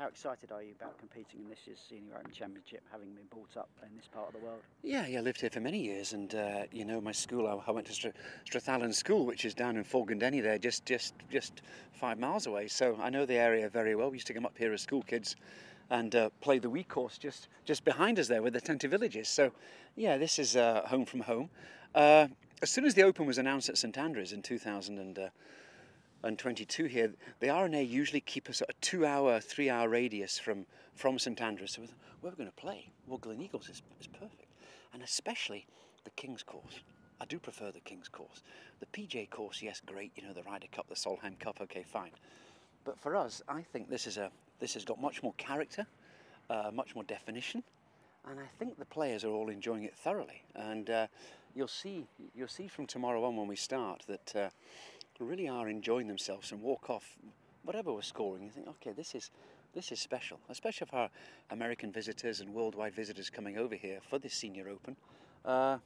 How excited are you about competing in this year's Senior Open Championship, having been brought up in this part of the world? Yeah, I lived here for many years, and you know, my school, I went to Strathallan School, which is down in Forgandenny there, just 5 miles away. So I know the area very well. We used to come up here as school kids and play the WE course just behind us there where the Tenty Village is. So yeah, this is home from home. As soon as the Open was announced at St Andrews in 2022 here, the RNA usually keep us at a 2-hour, 3-hour radius from St Andrews. So where we're going to play, well, Gleneagles is perfect. And especially the King's course. I do prefer the King's course. The PJ course, yes, great, you know, the Ryder Cup, the Solheim Cup, okay, fine. But for us, I think this has got much more character, much more definition, and I think the players are all enjoying it thoroughly. And you'll see from tomorrow on when we start that really are enjoying themselves and walk off whatever we're scoring. You think, okay, this is special, especially for our American visitors and worldwide visitors coming over here for this Senior Open. I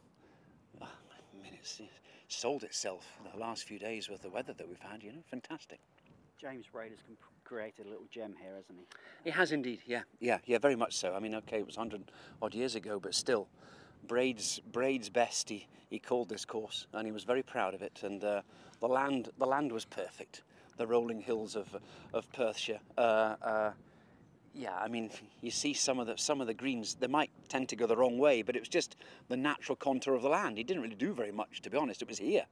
mean, it's sold itself the last few days with the weather that we've had. You know, fantastic. James Braid has created a little gem here, hasn't he? He has indeed. Yeah, very much so. I mean, okay, it was 100 odd years ago, but still. Braid's best, he called this course, and he was very proud of it. And the land was perfect. The rolling hills of Perthshire. Yeah, I mean, you see some of the greens. They might tend to go the wrong way, but it was just the natural contour of the land. He didn't really do very much, to be honest. It was here,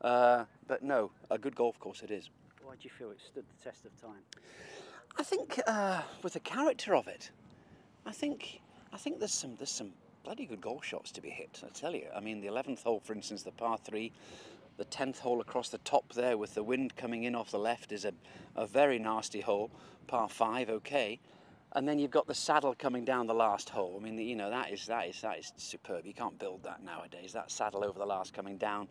but no, a good golf course it is. Why do you feel it stood the test of time? I think with the character of it, I think there's some bloody good golf shots to be hit, I tell you. I mean, the 11th hole, for instance, the par 3, the 10th hole across the top there with the wind coming in off the left is a very nasty hole, par 5, okay. And then you've got the saddle coming down the last hole. I mean, you know, that is superb. You can't build that nowadays. That saddle over the last coming down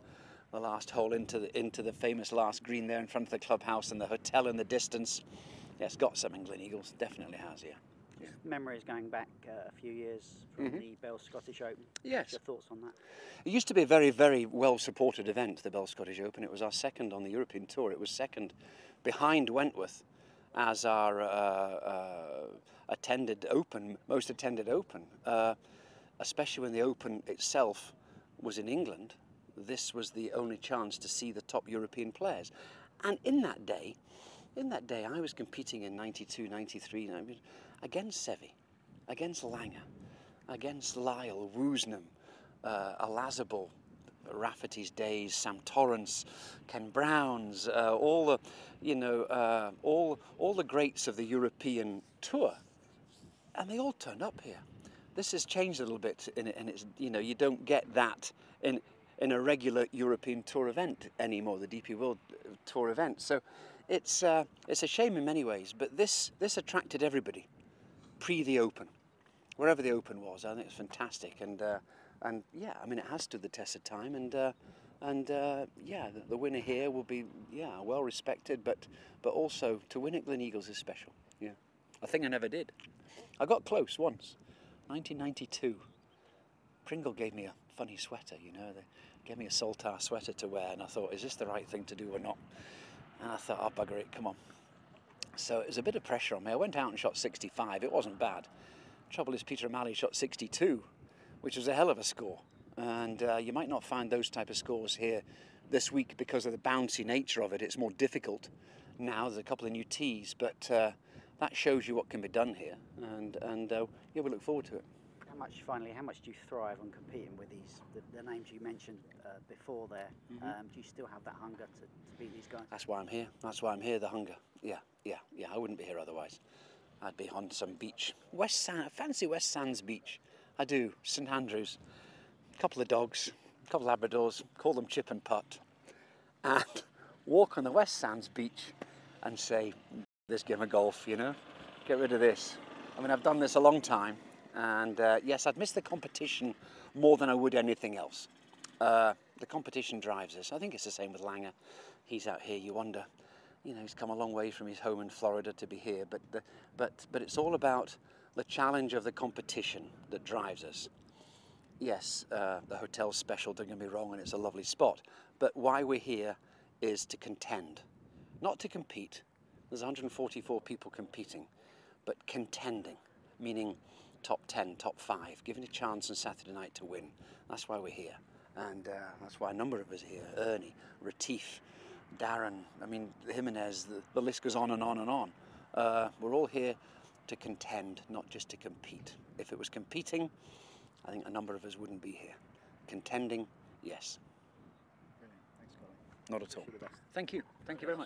the last hole into the famous last green there in front of the clubhouse and the hotel in the distance. Yeah, it's got something, Gleneagles. Definitely has, yeah. Memories going back a few years from the Bell Scottish Open. Yes. What's your thoughts on that? It used to be a very, very well-supported event, the Bell Scottish Open. It was our second on the European Tour. It was second behind Wentworth as our most attended Open. Especially when the Open itself was in England, this was the only chance to see the top European players. And in that day I was competing in 92, 93, against Seve, against Langer, against Lyle, Woosnam, Olazabal, Rafferty's days, Sam Torrance, Ken Browns, all the greats of the European Tour, and they all turned up here. This has changed a little bit, and it's, you know, you don't get that in a regular European Tour event anymore, the DP World Tour event. So it's a shame in many ways, but this attracted everybody pre the Open, wherever the Open was. I think it's fantastic, and yeah, I mean, it has stood the test of time, and yeah, the winner here will be, yeah, well respected, but also to win at Gleneagles is special. Yeah, a thing I never did. I got close once, 1992. Pringle gave me a funny sweater, you know. They gave me a Saltar sweater to wear, and I thought, is this the right thing to do or not? And I thought, oh, bugger it, come on. So it was a bit of pressure on me. I went out and shot 65. It wasn't bad. Trouble is, Peter O'Malley shot 62, which was a hell of a score. And you might not find those type of scores here this week because of the bouncy nature of it. It's more difficult now. There's a couple of new tees, but that shows you what can be done here. And yeah, we look forward to it. How much do you thrive on competing with the names you mentioned before there? Do you still have that hunger to beat these guys? That's why I'm here. That's why I'm here, the hunger. Yeah. I wouldn't be here otherwise. I'd be on some beach. Fancy West Sands Beach. I do. St Andrews. A couple of dogs, a couple of Labradors, call them Chip and Putt. And walk on the West Sands Beach and say, this game of golf, you know? Get rid of this. I mean, I've done this a long time. And yes, I'd miss the competition more than I would anything else. The competition drives us. I think it's the same with Langer. He's out here, you wonder, you know, he's come a long way from his home in Florida to be here. But it's all about the challenge of the competition that drives us. Yes, the hotel's special, don't get me wrong, and it's a lovely spot. But why we're here is to contend, not to compete. There's 144 people competing. but contending, meaning top 10, top 5, giving a chance on Saturday night to win. That's why we're here. And that's why a number of us are here. Ernie, Retief, Darren, I mean, Jimenez, the list goes on and on and on. We're all here to contend, not just to compete. If it was competing, I think a number of us wouldn't be here. Contending, yes. Brilliant. Thanks, Colin. Not at all. Wish you the best. Thank you. Thank you very much.